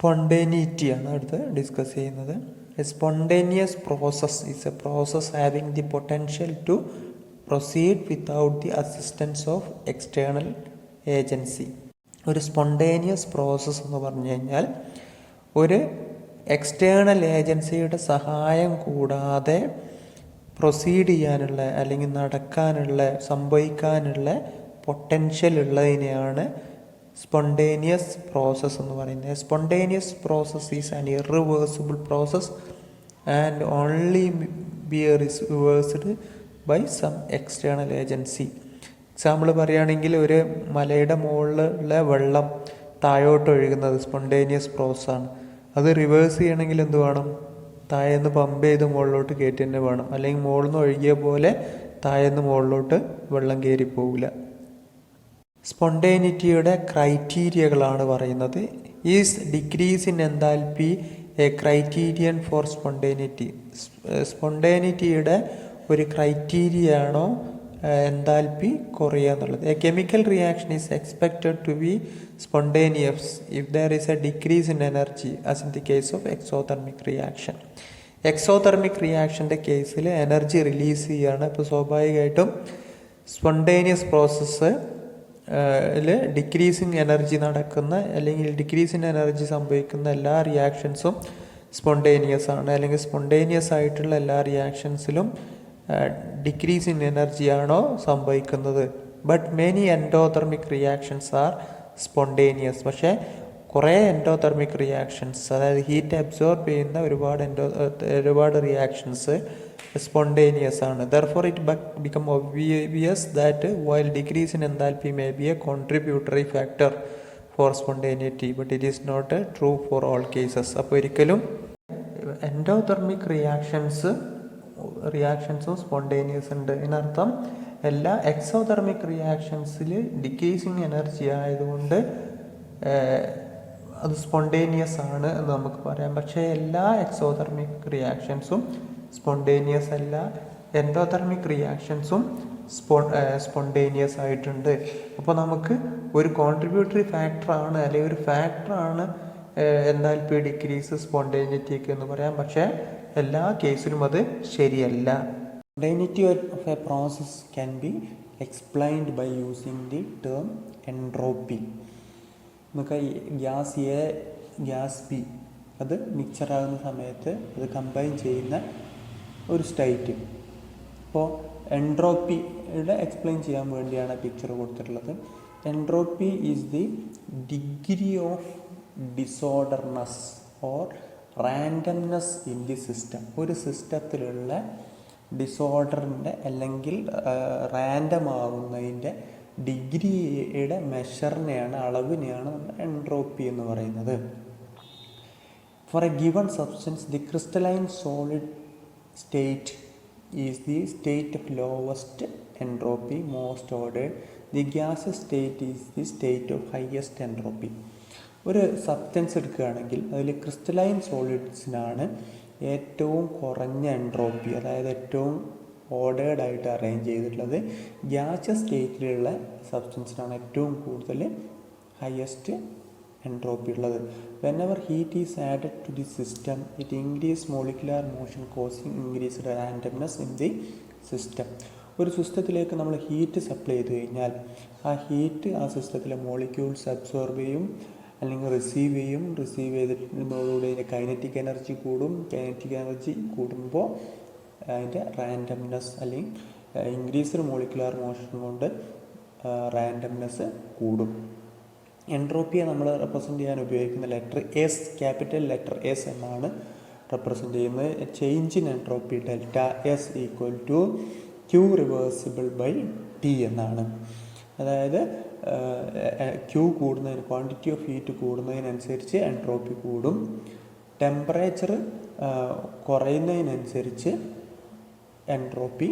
സ്പോണ്ടേനിറ്റിയാണ് അടുത്ത് ഡിസ്കസ് ചെയ്യുന്നത്. A spontaneous process is a process having the potential to proceed without the assistance of external agency. ഒരു spontaneous process എന്ന് പറഞ്ഞു കഴിഞ്ഞാൽ ഒരു എക്സ്റ്റേണൽ ഏജൻസിയുടെ സഹായം കൂടാതെ പ്രൊസീഡ് ചെയ്യാനുള്ള അല്ലെങ്കിൽ നടക്കാനുള്ള സംഭവിക്കാനുള്ള പൊട്ടൻഷ്യൽ ഉള്ളതിനെയാണ് സ്പോണ്ടേനിയസ് പ്രോസസ്സ് എന്ന് പറയുന്നത്. Spontaneous process is an irreversible process and only be reversed by some external agency. Example പറയുകയാണെങ്കിൽ ഒരു മലയുടെ മുകളിലുള്ള വെള്ളം താഴോട്ട് ഒഴുകുന്നത് സ്പോണ്ടേനിയസ് പ്രോസസ്സാണ്. അത് റിവേഴ്സ് ചെയ്യണമെങ്കിൽ എന്ത് വേണം? താഴേന്ന് പമ്പ് ചെയ്ത് മുകളിലോട്ട് കയറ്റി തന്നെ വേണം. അല്ലെങ്കിൽ മുകളിൽ നിന്ന് ഒഴുകിയ പോലെ താഴേന്ന് മുകളിലോട്ട് വെള്ളം കയറി പോകില്ല. സ്പോണ്ടേനിറ്റിയുടെ ക്രൈറ്റീരിയകളാണ് പറയുന്നത്. Is decrease in enthalpy a criterion for spontaneity. സ്പോണ്ടേനിറ്റിയുടെ ഒരു ക്രൈറ്റീരിയ ആണോ എൻതാൽപ്പി കുറയുക എന്നുള്ളത്. A chemical reaction is expected to be spontaneous if there is a decrease in energy as in the case of exothermic reaction. Exothermic റിയാക്ഷൻ്റെ കേസിൽ energy release ചെയ്യുകയാണ്. ഇപ്പോൾ സ്വാഭാവികമായിട്ടും സ്പോണ്ടേനിയസ് പ്രോസസ്സ് ഡിക്രീസിങ് എനർജി നടക്കുന്ന അല്ലെങ്കിൽ ഡിക്രീസിങ് എനർജി സംഭവിക്കുന്ന എല്ലാ റിയാക്ഷൻസും spontaneous ആണ്. അല്ലെങ്കിൽ സ്പോണ്ടേനിയസ് ആയിട്ടുള്ള എല്ലാ റിയാക്ഷൻസിലും ഡിക്രീസ് ഇൻ എനർജിയാണോ സംഭവിക്കുന്നത്. But many endothermic reactions R spontaneous. പക്ഷേ കുറേ എൻഡോതെർമിക് റിയാക്ഷൻസ്, അതായത് ഹീറ്റ് അബ്സോർബ് ചെയ്യുന്ന ഒരുപാട് റിയാക്ഷൻസ് spontaneous ആണ്. Therefore it become obvious that while decrease in enthalpy may be a contributory factor for spontaneity, but it is not true for all cases. അപ്പോൾ ഒരിക്കലും endothermic റിയാക്ഷൻസും spontaneous ഉണ്ട്. ഇതിനർത്ഥം എല്ലാ exothermic റിയാക്ഷൻസിൽ decreasing energy ആയതുകൊണ്ട് അത് spontaneous ആണ് എന്ന് നമുക്ക് പറയാം. പക്ഷേ എല്ലാ എക്സോതെർമിക് റിയാക്ഷൻസും സ്പോണ്ടേനിയസ് അല്ല. എൻഡോതെർമിക് റിയാക്ഷൻസും സ്പോണ്ടേനിയസ് ആയിട്ടുണ്ട്. അപ്പോൾ നമുക്ക് ഒരു കോൺട്രിബ്യൂട്ടറി ഫാക്ടറാണ് അല്ലെങ്കിൽ ഒരു ഫാക്ടറാണ് എൻതാൽപ്പി ഡിക്രീസ് സ്പോണ്ടേനിറ്റിക്ക് എന്ന് പറയാം. പക്ഷേ എല്ലാ കേസിലും അത് ശരിയല്ല. Spontaneity of a process can be explained by using the term entropy. നമുക്ക് ഗ്യാസ് എ ഗ്യാസ് ബി അത് മിക്സറാകുന്ന സമയത്ത് അത് കമ്പൈൻ ചെയ്യുന്ന ഒരു സ്റ്റേറ്റ്. അപ്പോൾ എൻട്രോപ്പിയുടെ എക്സ്പ്ലെയിൻ ചെയ്യാൻ വേണ്ടിയാണ് പിക്ചർ കൊടുത്തിട്ടുള്ളത്. Entropy is the degree of disorderness or randomness in the system. ഒരു സിസ്റ്റത്തിലുള്ള ഡിസോർഡറിൻ്റെ അല്ലെങ്കിൽ റാൻഡം ആവുന്നതിൻ്റെ ഡിഗ്രിയുടെ മെഷറിനെയാണ്, അളവിനെയാണ് നമ്മൾ എൻട്രോപ്പി എന്ന് പറയുന്നത്. For a given substance, the crystalline solid state is the state of lowest entropy, most ordered. The gaseous state is the state of highest entropy. ഒരു substance എടുക്കുകയാണെങ്കിൽ അതിൽ ക്രിസ്റ്റലൈൻ സോളിഡ്സിനാണ് ഏറ്റവും കുറഞ്ഞ എൻട്രോപ്പി, അതായത് ഏറ്റവും ഓർഡേർഡ് ആയിട്ട് അറേഞ്ച് ചെയ്തിട്ടുള്ളത്. ഗ്യാസസ് സ്റ്റേറ്റിലുള്ള സബ്സ്റ്റൻസിനാണ് ഏറ്റവും കൂടുതൽ ഹയസ്റ്റ് എൻട്രോപ്പി ഉള്ളത്. Whenever heat is added to the system, it increases molecular motion causing increased randomness in the system. ഒരു സിസ്റ്റത്തിലേക്ക് നമ്മൾ ഹീറ്റ് സപ്ലൈ ചെയ്ത് കഴിഞ്ഞാൽ ആ ഹീറ്റ് ആ സിസ്റ്റത്തിലെ മോളിക്യൂൾസ് അബ്സോർബ് ചെയ്യും അല്ലെങ്കിൽ റിസീവ് ചെയ്യും. റിസീവ് ചെയ്തിട്ടുള്ളതോടുകൂടി അതിൻ്റെ കൈനറ്റിക് എനർജി കൂടും. കൈനറ്റിക് എനർജി കൂടുമ്പോൾ അതിൻ്റെ റാൻഡംനെസ് അല്ലെങ്കിൽ ഇൻക്രീസ്ഡ് മോളിക്കുലാർ മോഷൻ കൊണ്ട് റാൻഡംനെസ് കൂടും. എൻട്രോപ്പിയെ നമ്മൾ റെപ്രസെൻ്റ് ചെയ്യാൻ ഉപയോഗിക്കുന്ന letter S, capital letter S എന്നാണ് റെപ്രസെൻ്റ് ചെയ്യുന്നത്. Change in entropy delta S equal to Q reversible by T എന്നാണ്. അതായത് ക്യൂ കൂടുന്നതിന്, ക്വാണ്ടിറ്റി ഓഫ് ഹീറ്റ് കൂടുന്നതിനനുസരിച്ച് എൻട്രോപ്പി കൂടും. ടെമ്പറേച്ചർ കുറയുന്നതിനനുസരിച്ച് എൻട്രോപ്പി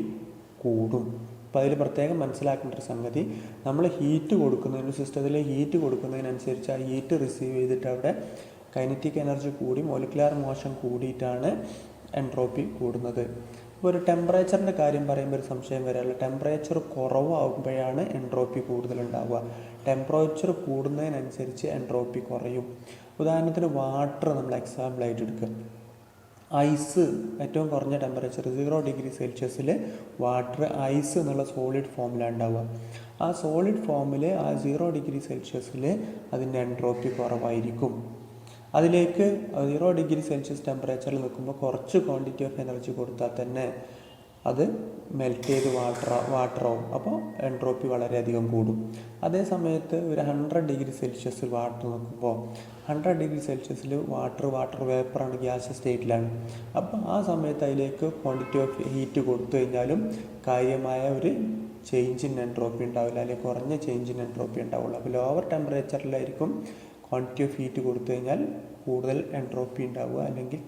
കൂടും. അപ്പോൾ അതിൽ പ്രത്യേകം മനസ്സിലാക്കേണ്ട ഒരു സംഗതി, നമ്മൾ ഹീറ്റ് കൊടുക്കുന്നതിന്, സിസ്റ്റത്തിൽ ഹീറ്റ് കൊടുക്കുന്നതിനനുസരിച്ച് ആ ഹീറ്റ് റിസീവ് ചെയ്തിട്ട് അവിടെ കൈനറ്റിക് എനർജി കൂടി മോളിക്കുലാർ മോഷൻ കൂടിയിട്ടാണ് എൻട്രോപ്പി കൂടുന്നത്. ഇപ്പോൾ ഒരു ടെമ്പറേച്ചറിൻ്റെ കാര്യം പറയുമ്പോൾ ഒരു സംശയം വരാറില്ല. ടെമ്പറേച്ചർ കുറവാകുമ്പോഴാണ് എൻട്രോപ്പി കൂടുതലുണ്ടാവുക. ടെമ്പറേച്ചർ കൂടുന്നതിനനുസരിച്ച് എൻട്രോപ്പി കുറയും. ഉദാഹരണത്തിന് വാട്ടർ നമ്മൾ എക്സാമ്പിളായിട്ട് എടുക്കുക. ഐസ് ഏറ്റവും കുറഞ്ഞ ടെമ്പറേച്ചർ 0°C വാട്ടർ ഐസ് എന്നുള്ള സോളിഡ് ഫോമിലാണ് ഉണ്ടാവുക. ആ സോളിഡ് ഫോമിൽ ആ 0°C അതിൻ്റെ എൻട്രോപ്പി കുറവായിരിക്കും. അതിലേക്ക് 0°C ടെമ്പറേച്ചറിൽ നിൽക്കുമ്പോൾ കുറച്ച് ക്വാണ്ടിറ്റി ഓഫ് എനർജി കൊടുത്താൽ തന്നെ അത് മെൽറ്റ് ചെയ്ത് വാട്ടറാവും. അപ്പോൾ എൻട്രോപ്പി വളരെയധികം കൂടും. അതേ സമയത്ത് ഒരു 100°C വാട്ടർ നിൽക്കുമ്പോൾ 100°C വാട്ടർ വേപ്പറാണ്, ഗ്യാസ് സ്റ്റേറ്റിലാണ്. അപ്പോൾ ആ സമയത്ത് അതിലേക്ക് ക്വാണ്ടിറ്റി ഓഫ് ഹീറ്റ് കൊടുത്തു കഴിഞ്ഞാലും കാര്യമായ ഒരു ചേഞ്ച് ഇൻ എൻട്രോപ്പി ഉണ്ടാവില്ല, അല്ലെങ്കിൽ കുറഞ്ഞ ചേഞ്ച് ഇൻ എൻട്രോപ്പി ഉണ്ടാവുള്ളൂ. അപ്പോൾ ലോവർ ടെമ്പറേച്ചറിലായിരിക്കും ക്വാണ്ടിറ്റി ഓഫ് ഹീറ്റ് കൊടുത്തു കഴിഞ്ഞാൽ കൂടുതൽ എൻട്രോപ്പി ഉണ്ടാവുക, അല്ലെങ്കിൽ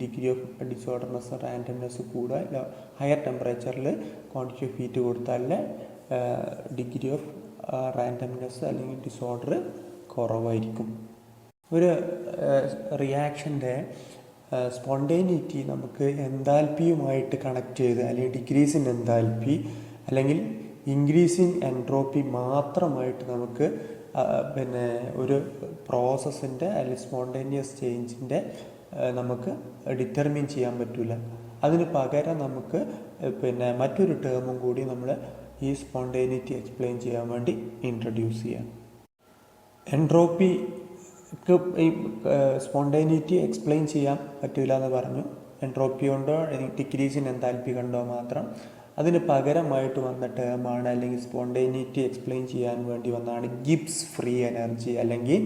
ഡിഗ്രി ഓഫ് ഡിസോർഡർനെസ് റാൻഡംനെസ് കൂടുക. ഹയർ ടെമ്പറേച്ചറിൽ ക്വാണ്ടിറ്റി ഓഫ് ഹീറ്റ് കൊടുത്താൽ ഡിഗ്രി ഓഫ് റാൻഡംനെസ് അല്ലെങ്കിൽ ഡിസോർഡർ കുറവായിരിക്കും. ഒരു റിയാക്ഷൻ്റെ സ്പോണ്ടേനിറ്റി നമുക്ക് എൻതാൽപ്പിയുമായിട്ട് കണക്ട് ചെയ്ത്, അല്ലെങ്കിൽ ഡിക്രീസ് ഇൻ എൻതാൽപ്പി അല്ലെങ്കിൽ ഇൻക്രീസ് ഇൻ എൻട്രോപ്പി മാത്രമായിട്ട് നമുക്ക് ഒരു പ്രോസസ്സിൻ്റെ അല്ലെങ്കിൽ സ്പോണ്ടേനിയസ് ചേഞ്ചിൻ്റെ നമുക്ക് ഡിറ്റർമിൻ ചെയ്യാൻ പറ്റില്ല. അതിന് പകരം നമുക്ക് മറ്റൊരു ടേമും കൂടി നമ്മൾ ഈ സ്പോണ്ടേനിറ്റി എക്സ്പ്ലെയിൻ ചെയ്യാൻ വേണ്ടി ഇൻട്രൊഡ്യൂസ് ചെയ്യാം. എൻട്രോപ്പിക്ക് ഈ സ്പോണ്ടേനിറ്റി എക്സ്പ്ലെയിൻ ചെയ്യാൻ പറ്റില്ല എന്ന് പറഞ്ഞു. എൻട്രോപ്പി കൊണ്ടോ ഡിക്രീസ് ഇൻ എൻതാൽപ്പി കണ്ടോ മാത്രം. അതിന് പകരമായിട്ട് വന്ന ടേമാണ്, അല്ലെങ്കിൽ സ്പോണ്ടേനിറ്റി എക്സ്പ്ലെയിൻ ചെയ്യാൻ വേണ്ടി വന്നതാണ് ഗിബ്സ് ഫ്രീ എനർജി അല്ലെങ്കിൽ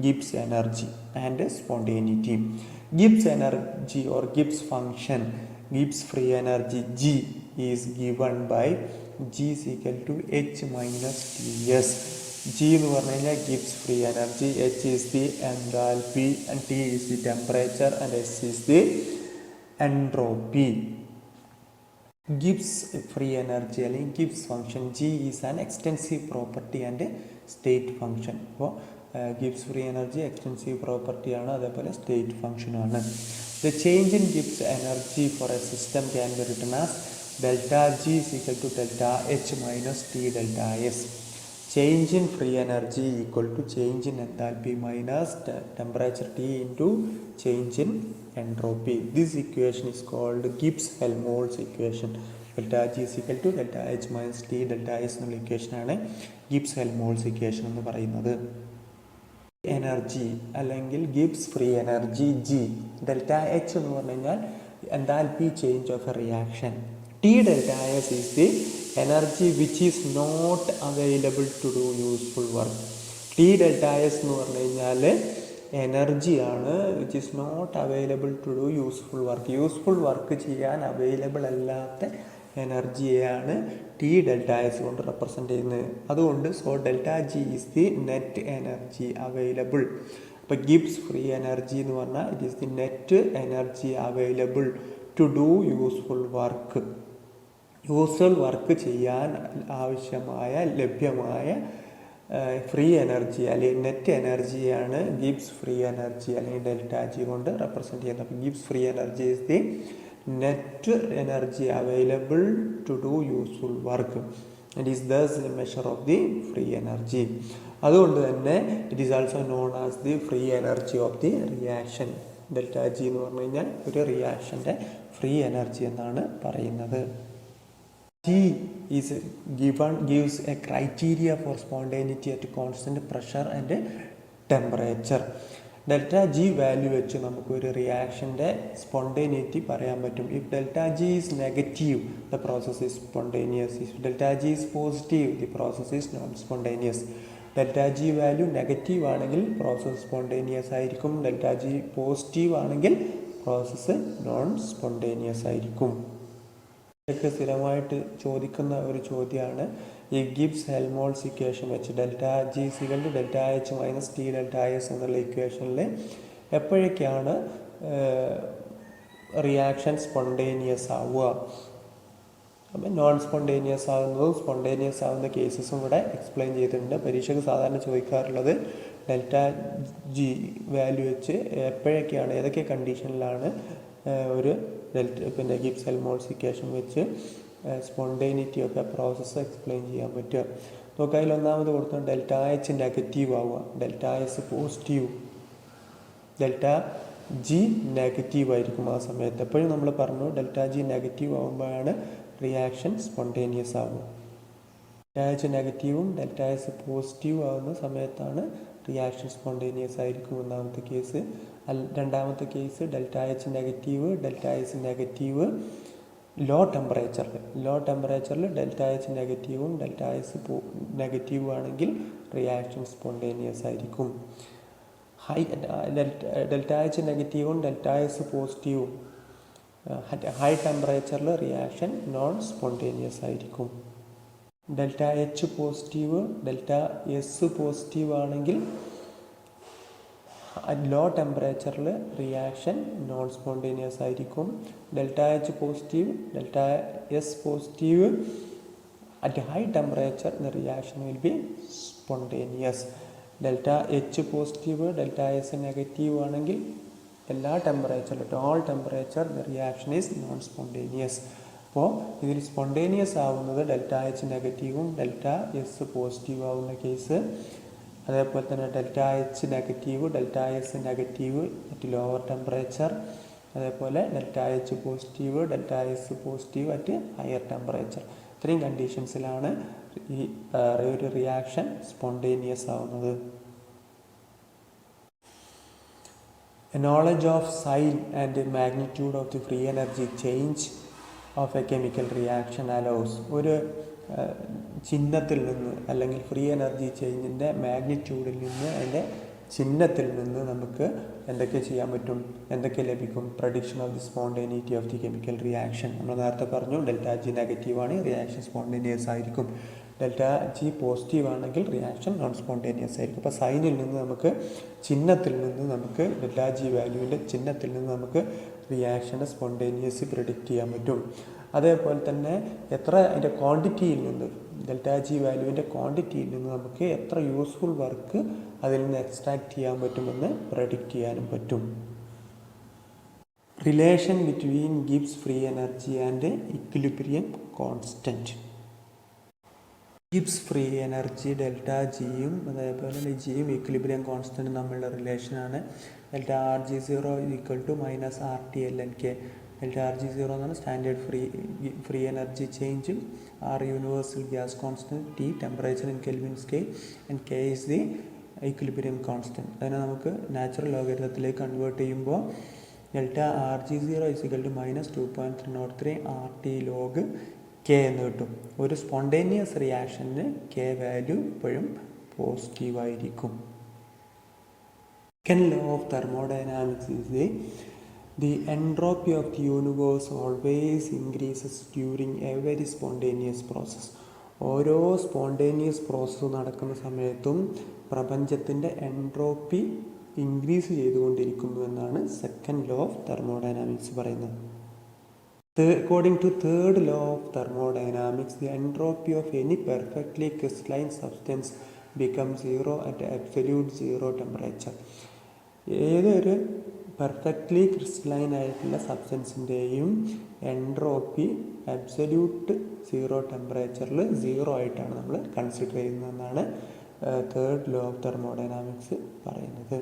Gibbs energy and spontaneity. Gibbs energy or Gibbs function, Gibbs free energy G is given by G is equal to H minus Ts. G എന്ന് പറഞ്ഞു കഴിഞ്ഞാൽ Gibbs free energy, H is the enthalpy and T is the temperature and S is the entropy. Gibbs free energy അല്ലെങ്കിൽ Gibbs function G is an extensive property and state function. അപ്പോൾ Gibbs free energy extensive പ്രോപ്പർട്ടിയാണ്, അതേപോലെ state ഫംഗ്ഷനാണ്. The change in Gibbs energy for a system can be written as delta G is equal to delta H minus T delta S. Change in free energy equal to change in enthalpy minus temperature T into change in entropy. This equation is called Gibbs-Helmholtz equation. Delta G is equal to delta H minus T delta S എന്നുള്ള ഇക്വേഷനാണ് Gibbs-Helmholtz equation എന്ന് പറയുന്നത്. Energy അല്ലെങ്കിൽ Gibbs free energy G, delta H എന്ന് പറഞ്ഞു കഴിഞ്ഞാൽ enthalpy change of A reaction. T delta S is the energy which is not available to do useful work. T delta S എന്ന് പറഞ്ഞു കഴിഞ്ഞാൽ എനർജിയാണ് which is not available to do useful work. Useful work ചെയ്യാൻ available അല്ലാത്ത എനർജിയെയാണ് T delta S കൊണ്ട് represent ചെയ്യുന്നത്. അതുകൊണ്ട് delta G is the net energy available. അപ്പോൾ ഗിബ്സ് ഫ്രീ എനർജി എന്ന് പറഞ്ഞാൽ it is the net energy available to do useful work. Useful work ചെയ്യാൻ ആവശ്യമായ ലഭ്യമായ ഫ്രീ എനർജി അല്ലെങ്കിൽ നെറ്റ് എനർജിയാണ് ഗിബ്സ് ഫ്രീ എനർജി അല്ലെങ്കിൽ ഡെൽറ്റ G കൊണ്ട് റെപ്രസെൻ്റ് ചെയ്യുന്നത്. അപ്പോൾ Gibbs free energy is the net energy available to do useful work. It is thus a measure of the free energy. അതുകൊണ്ട് തന്നെ it is also known as the free energy of the reaction. Delta G എന്ന് പറഞ്ഞു കഴിഞ്ഞാൽ ഒരു റിയാക്ഷൻ്റെ free energy എന്നാണ് പറയുന്നത്. G is gives a criteria for spontaneity at constant pressure and temperature. Delta G value വെച്ച് നമുക്ക് ഒരു റിയാക്ഷൻ്റെ സ്പോണ്ടേനിറ്റി പറയാൻ പറ്റും. If delta G is negative the process is spontaneous. If delta G is positive the process is non spontaneous. Delta G value negative ആണെങ്കിൽ process spontaneous ആയിരിക്കും. Delta G positive ആണെങ്കിൽ process non spontaneous ആയിരിക്കും. ഇതൊക്കെ സ്ഥിരമായിട്ട് ചോദിക്കുന്ന ഒരു ചോദ്യമാണ്. ഈ ഗിബ്സ് ഹെൽമോൾട്സ് ഇക്വേഷൻ വെച്ച് delta G equal to delta H minus T delta S എന്നുള്ള ഇക്വേഷനിൽ എപ്പോഴൊക്കെയാണ് റിയാക്ഷൻ സ്പോണ്ടേനിയസ് ആവുക, അപ്പം നോൺ സ്പോണ്ടേനിയസ് ആവുന്നതും സ്പോണ്ടേനിയസ് ആവുന്ന കേസസും കൂടെ എക്സ്പ്ലെയിൻ ചെയ്തിട്ടുണ്ട്. പരീക്ഷയ്ക്ക് സാധാരണ ചോദിക്കാറുള്ളത് ഡെൽറ്റ G വാല്യൂ വെച്ച് എപ്പോഴൊക്കെയാണ് ഏതൊക്കെ കണ്ടീഷനിലാണ് ഒരു ഗിബ്സ് ഹെൽമോൾട്സ് ഇക്വേഷൻ വെച്ച് spontaneity of a process explain ചെയ്യാൻ പറ്റുക. നോക്കുക, അതിൽ ഒന്നാമത് കൊടുത്താൽ ഡെൽറ്റ എച്ച് നെഗറ്റീവ് ആവുക, delta S positive, delta G negative ആയിരിക്കും ആ സമയത്ത്. എപ്പോഴും നമ്മൾ പറഞ്ഞു ഡെൽറ്റ ജി നെഗറ്റീവ് ആകുമ്പോഴാണ് റിയാക്ഷൻ സ്പോണ്ടേനിയസ് ആവുക. ഡെൽറ്റ എച്ച് നെഗറ്റീവും ഡെൽറ്റ എസ് പോസിറ്റീവ് ആകുന്ന സമയത്താണ് റിയാക്ഷൻ സ്പോണ്ടേനിയസ് ആയിരിക്കും ഒന്നാമത്തെ കേസ്. രണ്ടാമത്തെ case delta H negative, delta S negative low ടെമ്പറേച്ചറിൽ ഡെൽറ്റ എച്ച് നെഗറ്റീവും ഡെൽറ്റ എസ് നെഗറ്റീവും ആണെങ്കിൽ റിയാക്ഷൻ സ്പോണ്ടേനിയസ് ആയിരിക്കും. ഡെൽറ്റ എച്ച് നെഗറ്റീവും ഡെൽറ്റ എസ് പോസിറ്റീവും ഹൈ ടെമ്പറേച്ചറിൽ റിയാക്ഷൻ നോൺ സ്പോണ്ടേനിയസ് ആയിരിക്കും. Delta H positive delta S positive ആണെങ്കിൽ ലോ ടെമ്പറേച്ചറിൽ റിയാക്ഷൻ നോൺ സ്പോണ്ടേനിയസ് ആയിരിക്കും. Delta H positive delta S positive at high temperature the reaction will be spontaneous. Delta H positive delta S negative ആണെങ്കിൽ എല്ലാ ടെമ്പറേച്ചറിൽ all temperature the reaction is non spontaneous. അപ്പോൾ ഇതിൽ spontaneous ആവുന്നത് delta H നെഗറ്റീവും delta S positive ആവുന്ന case. അതേപോലെ തന്നെ delta H negative delta S negative at lower temperature, അതേപോലെ delta H positive delta S positive at higher temperature. ഇത്രയും കണ്ടീഷൻസിലാണ് ഈ ഒരു റിയാക്ഷൻ സ്പോണ്ടേനിയസ് ആവുന്നത്. A knowledge of sign and magnitude of the free energy change of a chemical reaction allows ഒരു ചിഹ്നത്തിൽ നിന്ന് അല്ലെങ്കിൽ ഫ്രീ എനർജി ചേഞ്ചിൻ്റെ മാഗ്നിറ്റ്യൂഡിൽ നിന്ന് അതിൻ്റെ ചിഹ്നത്തിൽ നിന്ന് നമുക്ക് എന്തൊക്കെ ചെയ്യാൻ പറ്റും, എന്തൊക്കെ ലഭിക്കും? Prediction of the spontaneity of the chemical reaction. നമ്മൾ നേരത്തെ പറഞ്ഞു ഡെൽറ്റ ജി നെഗറ്റീവാണ്, റിയാക്ഷൻ സ്പോണ്ടേനിയസ് ആയിരിക്കും. ഡെൽറ്റ ജി പോസിറ്റീവ് ആണെങ്കിൽ റിയാക്ഷൻ നോൺ സ്പോണ്ടേനിയസ് ആയിരിക്കും. അപ്പോൾ സൈനിൽ നിന്ന് നമുക്ക് ചിഹ്നത്തിൽ നിന്ന് നമുക്ക് ഡെൽറ്റ ജി വാല്യൂവിൻ്റെ ചിഹ്നത്തിൽ നിന്ന് നമുക്ക് റിയാക്ഷൻ്റെ സ്പോണ്ടേനിയസ് പ്രെഡിക്റ്റ് ചെയ്യാൻ പറ്റും. അതേപോലെ തന്നെ അതിൻ്റെ ക്വാണ്ടിറ്റിയിൽ നിന്ന് ഡെൽറ്റ ജി വാല്യൂവിൻ്റെ ക്വാണ്ടിറ്റിയിൽ നിന്ന് നമുക്ക് എത്ര യൂസ്ഫുൾ വർക്ക് അതിൽ നിന്ന് എക്സ്ട്രാക്ട് ചെയ്യാൻ പറ്റുമെന്ന് പ്രെഡിക്റ്റ് ചെയ്യാനും പറ്റും. Relation between Gibbs free energy and equilibrium constant. Gibbs free energy delta ജിയും അതേപോലെ ജിയും ഇക്വിലിബ്രിയം കോൺസ്റ്റൻറ്റും തമ്മിലുള്ള റിലേഷനാണ് delta R G zero equal to minus R T L N K. Delta R G zero എന്നാണ് സ്റ്റാൻഡേർഡ് ഫ്രീ എനർജി ചേഞ്ചും, R universal gas constant, T temperature in Kelvin scale and K is the equilibrium constant. അതിനെ നമുക്ക് natural ലോഗരിതത്തിലേക്ക് convert ചെയ്യുമ്പോൾ delta R G zero is equal to minus 2.303 R T log K എന്ന് കിട്ടും. ഒരു spontaneous റിയാക്ഷന് K value എപ്പോഴും പോസിറ്റീവായിരിക്കും. Second law of thermodynamics is the entropy of the universe always increases during every spontaneous process. ഓരോ spontaneous process നടക്കുന്ന സമയത്തും പ്രപഞ്ചത്തിൻ്റെ എൻട്രോപ്പി ഇൻക്രീസ് ചെയ്തുകൊണ്ടിരിക്കുന്നു എന്നാണ് സെക്കൻഡ് ലോ ഓഫ് തെർമോഡൈനാമിക്സ് പറയുന്നത്. According to third law of thermodynamics, the entropy of any perfectly crystalline substance becomes zero at absolute zero temperature. ഏതൊരു perfectly crystalline ആയിട്ടുള്ള സബ്സ്റ്റൻസിൻ്റെയും എൻട്രോപ്പി അബ്സല്യൂട്ട് സീറോ ടെമ്പറേച്ചറിൽ സീറോ ആയിട്ടാണ് നമ്മൾ consider ചെയ്യുന്നതെന്നാണ് തേർഡ് ലോ ഓഫ് തെർമോഡൈനാമിക്സ് പറയുന്നത്.